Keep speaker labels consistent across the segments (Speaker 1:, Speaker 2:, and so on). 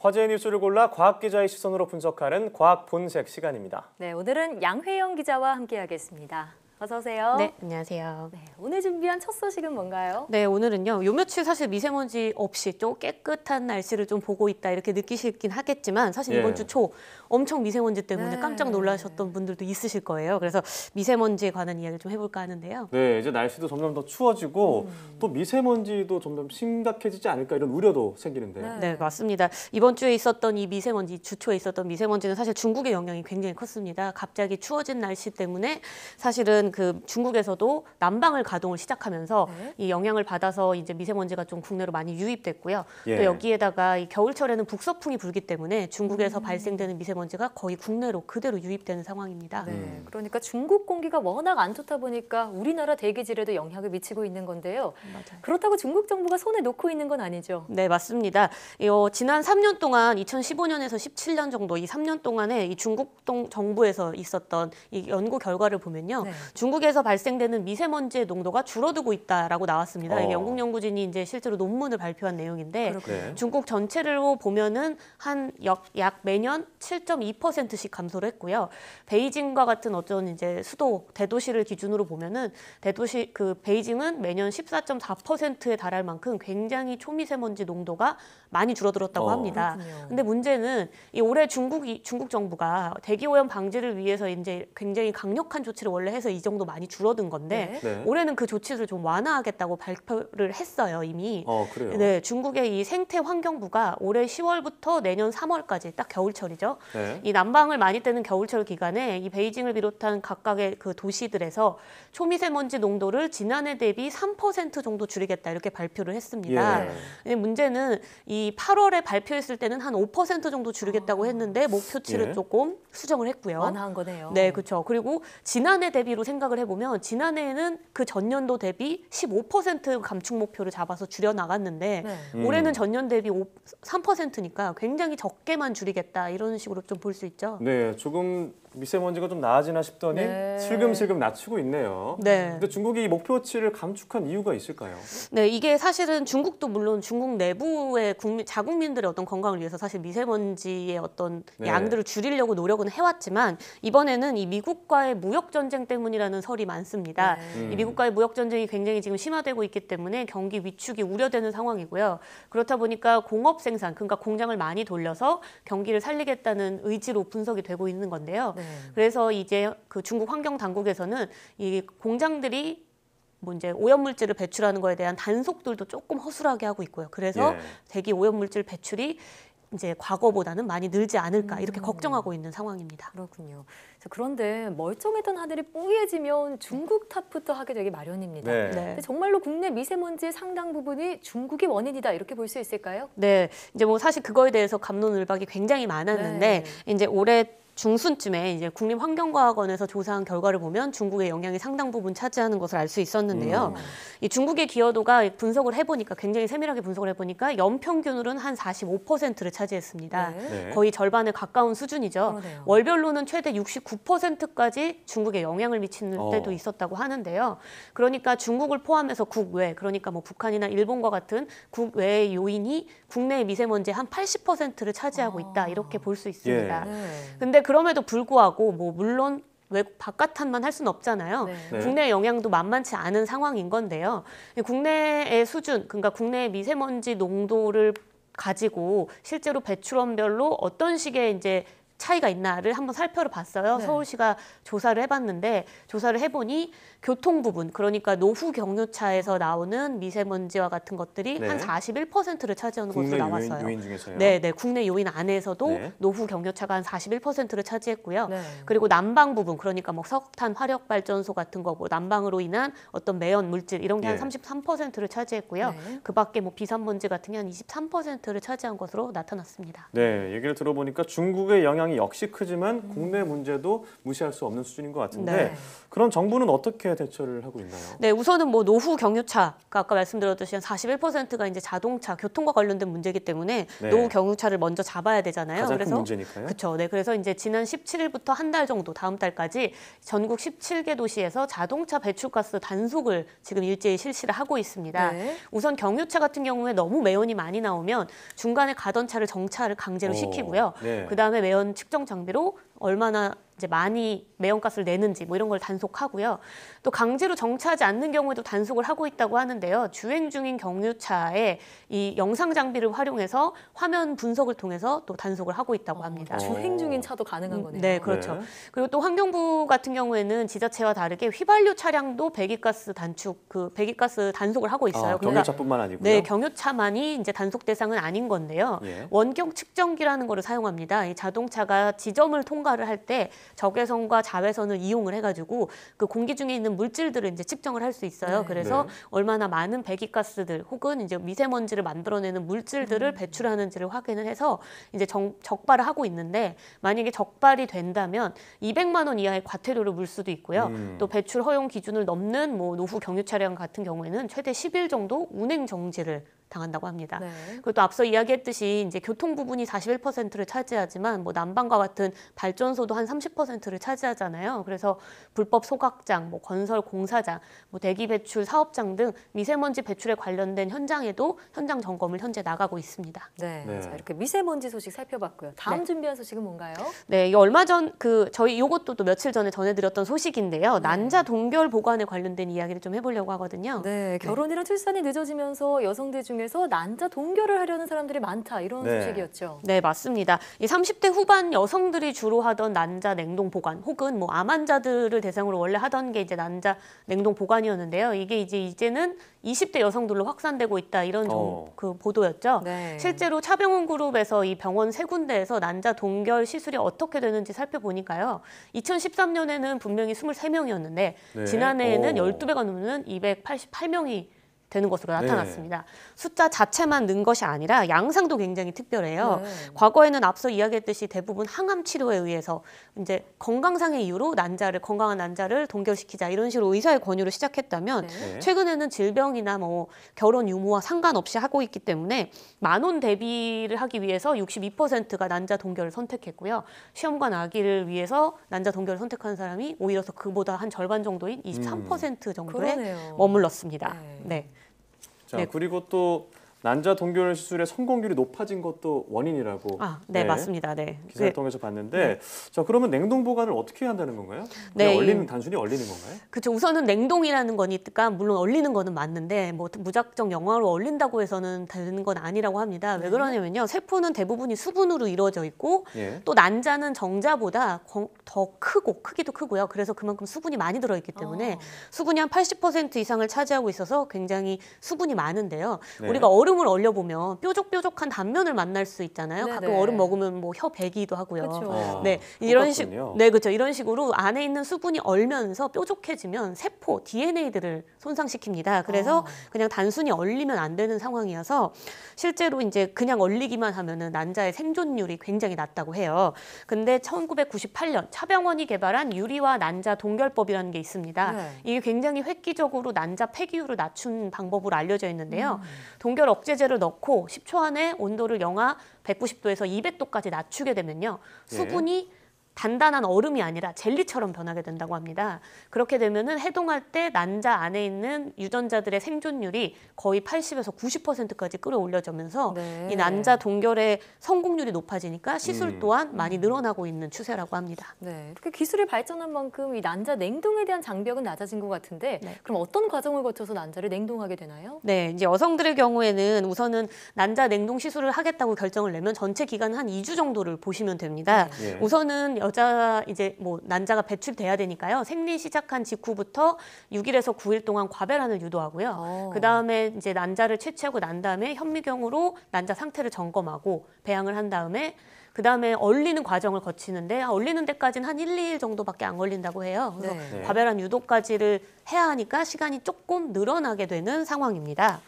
Speaker 1: 화제의 뉴스를 골라 과학 기자의 시선으로 분석하는 과학 본색 시간입니다.
Speaker 2: 네, 오늘은 양회영 기자와 함께하겠습니다. 어서 오세요.
Speaker 3: 네, 안녕하세요.
Speaker 2: 네, 오늘 준비한 첫 소식은 뭔가요?
Speaker 3: 네, 오늘은요. 요 며칠 사실 미세먼지 없이 좀 깨끗한 날씨를 좀 보고 있다 이렇게 느끼시긴 하겠지만 사실 이번 주 초 엄청 미세먼지 때문에 깜짝 놀라셨던 분들도 있으실 거예요. 그래서 미세먼지에 관한 이야기를 좀 해볼까 하는데요.
Speaker 1: 네, 이제 날씨도 점점 더 추워지고 또 미세먼지도 점점 심각해지지 않을까 이런 우려도 생기는데요.
Speaker 3: 네, 맞습니다. 이번 주에 있었던 이 미세먼지, 주초에 있었던 미세먼지는 사실 중국의 영향이 굉장히 컸습니다. 갑자기 추워진 날씨 때문에 사실은 그 중국에서도 난방을 가동을 시작하면서 이 영향을 받아서 이제 미세먼지가 좀 국내로 많이 유입됐고요. 또 여기에다가 이 겨울철에는 북서풍이 불기 때문에 중국에서 발생되는 미세먼지가 거의 국내로 그대로 유입되는 상황입니다.
Speaker 2: 네, 그러니까 중국 공기가 워낙 안 좋다 보니까 우리나라 대기질에도 영향을 미치고 있는 건데요.
Speaker 3: 맞아요.
Speaker 2: 그렇다고 중국 정부가 손에 놓고 있는 건 아니죠?
Speaker 3: 네, 맞습니다. 지난 3년 동안 2015년에서 17년 정도 이 3년 동안에 이 중국 정부에서 있었던 이 연구 결과를 보면요.
Speaker 2: 네.
Speaker 3: 중국에서 발생되는 미세먼지의 농도가 줄어들고 있다라고 나왔습니다. 이게 영국 연구진이 이제 실제로 논문을 발표한 내용인데 중국 전체로 보면은 한 약 매년 7.2%씩 감소를 했고요. 베이징과 같은 어떤 이제 수도 대도시를 기준으로 보면은 대도시 그 베이징은 매년 14.4%에 달할 만큼 굉장히 초미세먼지 농도가 많이 줄어들었다고 합니다. 근데 문제는 이 올해 중국 정부가 대기 오염 방지를 위해서 이제 굉장히 강력한 조치를 원래 해서 이 정도 많이 줄어든 건데 올해는 그 조치를 좀 완화하겠다고 발표를 했어요, 이미.
Speaker 1: 그래요?
Speaker 3: 네, 중국의 이 생태환경부가 올해 10월부터 내년 3월까지 딱 겨울철이죠. 이 난방을 많이 뜨는 겨울철 기간에 이 베이징을 비롯한 각각의 그 도시들에서 초미세먼지 농도를 지난해 대비 3% 정도 줄이겠다 이렇게 발표를 했습니다. 근데 문제는 이 8월에 발표했을 때는 한 5% 정도 줄이겠다고 했는데 목표치를 조금 수정을 했고요.
Speaker 2: 완화한 거네요.
Speaker 3: 네, 그렇죠. 그리고 지난해 대비로 생각을 해보면 지난해에는 그 전년도 대비 15% 감축 목표를 잡아서 줄여 나갔는데 올해는 전년 대비 3%니까 굉장히 적게만 줄이겠다 이런 식으로 좀 볼 수 있죠.
Speaker 1: 네, 조금 미세먼지가 좀 나아지나 싶더니 슬금슬금 낮추고 있네요.
Speaker 3: 네.
Speaker 1: 근데 중국이 이 목표치를 감축한 이유가 있을까요?
Speaker 3: 네, 이게 사실은 중국도 물론 중국 내부의 자국민들의 어떤 건강을 위해서 사실 미세먼지의 어떤 양들을 줄이려고 노력은 해왔지만 이번에는 이 미국과의 무역 전쟁 때문이라는 설이 많습니다. 이 미국과의 무역 전쟁이 굉장히 지금 심화되고 있기 때문에 경기 위축이 우려되는 상황이고요. 그렇다 보니까 공업 생산, 그러니까 공장을 많이 돌려서 경기를 살리겠다는 의지로 분석이 되고 있는 건데요. 그래서 이제 그 중국 환경 당국에서는 이 공장들이 뭐 이제 오염물질을 배출하는 거에 대한 단속들도 조금 허술하게 하고 있고요. 그래서 대기 오염물질 배출이 이제 과거보다는 많이 늘지 않을까 이렇게 걱정하고 있는 상황입니다.
Speaker 2: 그렇군요. 그런데 멀쩡했던 하늘이 뽀얘지면 중국 탓부터 하게 되기 마련입니다. 근데 정말로 국내 미세먼지의 상당 부분이 중국이 원인이다 이렇게 볼 수 있을까요?
Speaker 3: 네, 이제 뭐 사실 그거에 대해서 갑론을박이 굉장히 많았는데 이제 올해 중순쯤에 이제 국립환경과학원에서 조사한 결과를 보면 중국의 영향이 상당 부분 차지하는 것을 알 수 있었는데요. 이 중국의 기여도가 분석을 해보니까 굉장히 세밀하게 분석을 해보니까 연평균으로는 한 45%를 차지했습니다. 거의 절반에 가까운 수준이죠. 월별로는 최대 69%까지 중국에 영향을 미치는 때도 있었다고 하는데요. 그러니까 중국을 포함해서 국외, 그러니까 뭐 북한이나 일본과 같은 국외의 요인이 국내의 미세먼지의 한 80%를 차지하고 있다 이렇게 볼 수 있습니다. 근데 그럼에도 불구하고 뭐 물론 외국 바깥한만 할 수는 없잖아요. 국내 영향도 만만치 않은 상황인 건데요. 국내의 수준, 그러니까 국내의 미세먼지 농도를 가지고 실제로 배출원별로 어떤 식의 이제 차이가 있나를 한번 살펴봤어요. 서울시가 조사를 해봤는데 조사를 해보니 교통 부분, 그러니까 노후 경유차에서 나오는 미세먼지와 같은 것들이 한 41%를 차지하는 것으로 나왔어요.
Speaker 1: 국내 요인 중에서요?
Speaker 3: 네, 국내 요인 안에서도 노후 경유차가 한 41%를 차지했고요. 그리고 난방 부분, 그러니까 뭐 석탄 화력 발전소 같은 거, 뭐 난방으로 인한 어떤 매연 물질 이런 게 한 33%를 차지했고요. 그밖에 뭐 비산먼지 같은 게 한 23%를 차지한 것으로 나타났습니다.
Speaker 1: 네, 얘기를 들어보니까 중국의 영향 영향이 역시 크지만 국내 문제도 무시할 수 없는 수준인 것 같은데
Speaker 3: 네.
Speaker 1: 그럼 정부는 어떻게 대처를 하고 있나요?
Speaker 3: 네, 우선은 뭐 노후 경유차가 아까 말씀드렸듯이 한 41%가 이제 자동차, 교통과 관련된 문제이기 때문에
Speaker 1: 네.
Speaker 3: 노후 경유차를 먼저 잡아야 되잖아요.
Speaker 1: 가장 큰
Speaker 3: 그래서
Speaker 1: 문제니까요.
Speaker 3: 그렇죠. 네, 그래서 이제 지난 17일부터 한 달 정도 다음 달까지 전국 17개 도시에서 자동차 배출가스 단속을 지금 일제히 실시를 하고 있습니다.
Speaker 2: 네.
Speaker 3: 우선 경유차 같은 경우에 너무 매연이 많이 나오면 중간에 가던 차를 정차를 강제로 시키고요.
Speaker 1: 네.
Speaker 3: 그다음에 매연 측정 장비로 얼마나 이제 많이 매연가스를 내는지 뭐 이런 걸 단속하고요. 또 강제로 정차하지 않는 경우에도 단속을 하고 있다고 하는데요. 주행 중인 경유차에 이 영상 장비를 활용해서 화면 분석을 통해서 또 단속을 하고 있다고 합니다.
Speaker 2: 주행 중인 차도 가능한 거네요.
Speaker 3: 네, 그렇죠.
Speaker 1: 네.
Speaker 3: 그리고 또 환경부 같은 경우에는 지자체와 다르게 휘발유 차량도 배기가스 배기가스 단속을 하고 있어요. 그러니까
Speaker 1: 경유차뿐만 아니고요.
Speaker 3: 네, 경유차만이 이제 단속 대상은 아닌 건데요.
Speaker 1: 예.
Speaker 3: 원격 측정기라는 거를 사용합니다. 이 자동차가 지점을 통과를 할 때 적외선과 자외선을 이용을 해가지고 그 공기 중에 있는 물질들을 이제 측정을 할 수 있어요.
Speaker 2: 네.
Speaker 3: 그래서
Speaker 1: 네.
Speaker 3: 얼마나 많은 배기가스들 혹은 이제 미세먼지를 만들어내는 물질들을 배출하는지를 확인을 해서 이제 적발을 하고 있는데 만약에 적발이 된다면 200만 원 이하의 과태료를 물 수도 있고요. 또 배출 허용 기준을 넘는 뭐 노후 경유 차량 같은 경우에는 최대 10일 정도 운행 정지를 당한다고 합니다.
Speaker 2: 네.
Speaker 3: 그리고 또 앞서 이야기했듯이 이제 교통 부분이 41%를 차지하지만 뭐 난방과 같은 발전소도 한 30%를 차지하잖아요. 그래서 불법 소각장, 뭐 건설 공사장, 뭐 대기 배출 사업장 등 미세먼지 배출에 관련된 현장에도 현장 점검을 현재 나가고 있습니다.
Speaker 2: 네.
Speaker 1: 네.
Speaker 2: 자, 이렇게 미세먼지 소식 살펴봤고요. 다음
Speaker 3: 네.
Speaker 2: 준비한 소식은 뭔가요?
Speaker 3: 네, 이게 얼마 전 저희 요것도 또 며칠 전에 전해드렸던 소식인데요. 난자 동결 보관에 관련된 이야기를 좀 해보려고 하거든요.
Speaker 2: 네, 결혼이랑 출산이 늦어지면서 여성들 중에서 난자 동결을 하려는 사람들이 많다 이런
Speaker 1: 네.
Speaker 2: 소식이었죠.
Speaker 3: 네, 맞습니다. 이 30대 후반 여성들이 주로 하던 난자 냉동 보관 혹은 뭐 암 환자들을 대상으로 원래 하던 게 이제 난자 냉동 보관이었는데요. 이게 이제는 20대 여성들로 확산되고 있다 이런 그 보도였죠.
Speaker 2: 네.
Speaker 3: 실제로 차병원 그룹에서 이 병원 세 군데에서 난자 동결 시술이 어떻게 되는지 살펴보니까요. 2013년에는 분명히 23명이었는데
Speaker 1: 네.
Speaker 3: 지난해에는
Speaker 1: 오.
Speaker 3: 12배가 넘는 288명이 되는 것으로
Speaker 1: 네.
Speaker 3: 나타났습니다. 숫자 자체만 는 것이 아니라 양상도 굉장히 특별해요.
Speaker 2: 네.
Speaker 3: 과거에는 앞서 이야기했듯이 대부분 항암 치료에 의해서 이제 건강상의 이유로 건강한 난자를 동결시키자 이런 식으로 의사의 권유로 시작했다면
Speaker 2: 네.
Speaker 3: 최근에는 질병이나 뭐 결혼 유무와 상관없이 하고 있기 때문에 만원 대비를 하기 위해서 62%가 난자 동결을 선택했고요. 시험관 아기를 위해서 난자 동결을 선택한 사람이 오히려 그보다 한 절반 정도인 23% 정도에
Speaker 2: 그러네요.
Speaker 3: 머물렀습니다.
Speaker 2: 네.
Speaker 1: 자,
Speaker 3: 네.
Speaker 1: 그리고 또 난자 동결 시술의 성공률이 높아진 것도 원인이라고
Speaker 3: 네, 맞습니다. 네.
Speaker 1: 기사를 통해서 봤는데 자, 그러면 냉동 보관을 어떻게 해야 한다는 건가요?
Speaker 3: 네,
Speaker 1: 그냥 단순히 얼리는 건가요?
Speaker 3: 그렇죠. 우선은 냉동이라는 거니까 물론 얼리는 거는 맞는데 뭐 무작정 영화로 얼린다고 해서는 되는 건 아니라고 합니다. 왜 그러냐면요. 세포는 대부분이 수분으로 이루어져 있고
Speaker 1: 예.
Speaker 3: 또 난자는 정자보다 더 크기도 크고요. 그래서 그만큼 수분이 많이 들어있기 때문에 수분이 한 80% 이상을 차지하고 있어서 굉장히 수분이 많은데요.
Speaker 1: 네.
Speaker 3: 우리가 얼음을 얼려보면 뾰족뾰족한 단면을 만날 수 있잖아요. 가끔
Speaker 2: 네네.
Speaker 3: 얼음 먹으면 뭐 혀 베기도 하고요.
Speaker 2: 그렇죠.
Speaker 3: 네, 이런
Speaker 1: 똑같군요.
Speaker 3: 네, 그렇죠. 이런 식으로 안에 있는 수분이 얼면서 뾰족해지면 세포 DNA들을 손상시킵니다. 그래서 그냥 단순히 얼리면 안 되는 상황이어서 실제로 이제 그냥 얼리기만 하면은 난자의 생존율이 굉장히 낮다고 해요. 근데 1998년 차병원이 개발한 유리와 난자 동결법이라는 게 있습니다.
Speaker 2: 네.
Speaker 3: 이게 굉장히 획기적으로 난자 폐기율을 낮춘 방법으로 알려져 있는데요. 동결 억제제를 넣고 10초 안에 온도를 영하 190도에서 200도까지 낮추게 되면요.
Speaker 1: 예.
Speaker 3: 수분이 단단한 얼음이 아니라 젤리처럼 변하게 된다고 합니다. 그렇게 되면은 해동할 때 난자 안에 있는 유전자들의 생존율이 거의 80에서 90%까지 끌어올려지면서
Speaker 2: 네.
Speaker 3: 이 난자 동결의 성공률이 높아지니까 시술 또한 많이 늘어나고 있는 추세라고 합니다.
Speaker 2: 네, 이렇게 기술이 발전한 만큼 이 난자 냉동에 대한 장벽은 낮아진 것 같은데
Speaker 3: 네.
Speaker 2: 그럼 어떤 과정을 거쳐서 난자를 냉동하게 되나요?
Speaker 3: 네, 이제 여성들의 경우에는 우선은 난자 냉동 시술을 하겠다고 결정을 내면 전체 기간은 한 2주 정도를 보시면 됩니다.
Speaker 1: 예.
Speaker 3: 우선은 여자 이제 뭐 난자가 배출돼야 되니까요. 생리 시작한 직후부터 6일에서 9일 동안 과배란을 유도하고요. 그 다음에 이제 난자를 채취하고 난 다음에 현미경으로 난자 상태를 점검하고 배양을 한 다음에 그 다음에 얼리는 과정을 거치는데 얼리는 데까지는 한 1, 2일 정도밖에 안 걸린다고 해요. 그래서
Speaker 2: 네.
Speaker 3: 과배란 유도까지를 해야 하니까 시간이 조금 늘어나게 되는 상황입니다.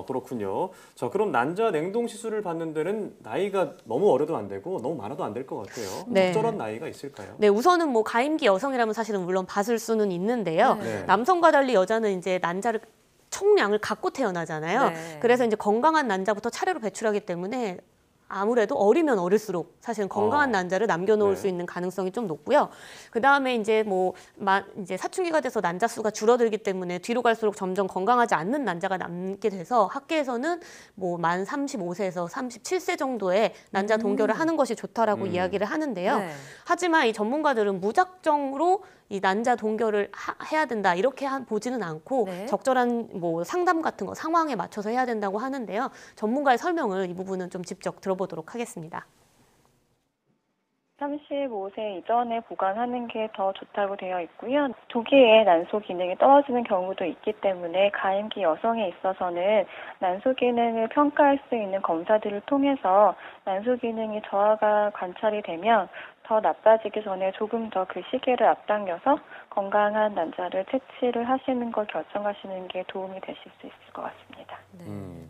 Speaker 1: 그렇군요. 자, 그럼 난자 냉동 시술을 받는 데는 나이가 너무 어려도 안 되고 너무 많아도 안 될 것 같아요.
Speaker 3: 네.
Speaker 1: 적절한 나이가 있을까요?
Speaker 3: 네, 우선은 뭐 가임기 여성이라면 사실은 물론 받을 수는 있는데요.
Speaker 1: 네.
Speaker 3: 남성과 달리 여자는 이제 난자를 총량을 갖고 태어나잖아요.
Speaker 2: 네.
Speaker 3: 그래서 이제 건강한 난자부터 차례로 배출하기 때문에 아무래도 어리면 어릴수록 사실은 건강한 난자를 남겨놓을
Speaker 1: 네.
Speaker 3: 수 있는 가능성이 좀 높고요. 그 다음에 이제 이제 사춘기가 돼서 난자 수가 줄어들기 때문에 뒤로 갈수록 점점 건강하지 않는 난자가 남게 돼서 학계에서는 뭐 만 35세에서 37세 정도의 난자 동결을 하는 것이 좋다라고 이야기를 하는데요.
Speaker 2: 네.
Speaker 3: 하지만 이 전문가들은 무작정으로 이 난자 동결을 해야 된다 이렇게 보지는 않고
Speaker 2: 네.
Speaker 3: 적절한 뭐 상담 같은 거 상황에 맞춰서 해야 된다고 하는데요. 전문가의 설명을 이 부분은 좀 직접 들어보도록 하겠습니다.
Speaker 4: 35세 이전에 보관하는 게 더 좋다고 되어 있고요. 조기에 난소 기능이 떨어지는 경우도 있기 때문에 가임기 여성에 있어서는 난소 기능을 평가할 수 있는 검사들을 통해서 난소 기능이 저하가 관찰이 되면 더 나빠지기 전에 조금 더 그 시기를 앞당겨서 건강한 난자를 채취를 하시는 걸 결정하시는 게 도움이 되실 수 있을 것 같습니다.
Speaker 2: 네.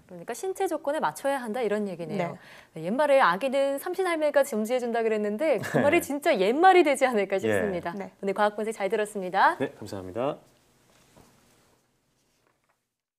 Speaker 2: 그러니까 신체 조건에 맞춰야 한다 이런 얘기네요.
Speaker 3: 네.
Speaker 2: 옛말에 아기는 삼신할매가 점지해준다 그랬는데 그 말이 진짜 옛말이 되지 않을까 싶습니다.
Speaker 3: 네.
Speaker 2: 오늘 과학 분석 잘 들었습니다.
Speaker 1: 네, 감사합니다.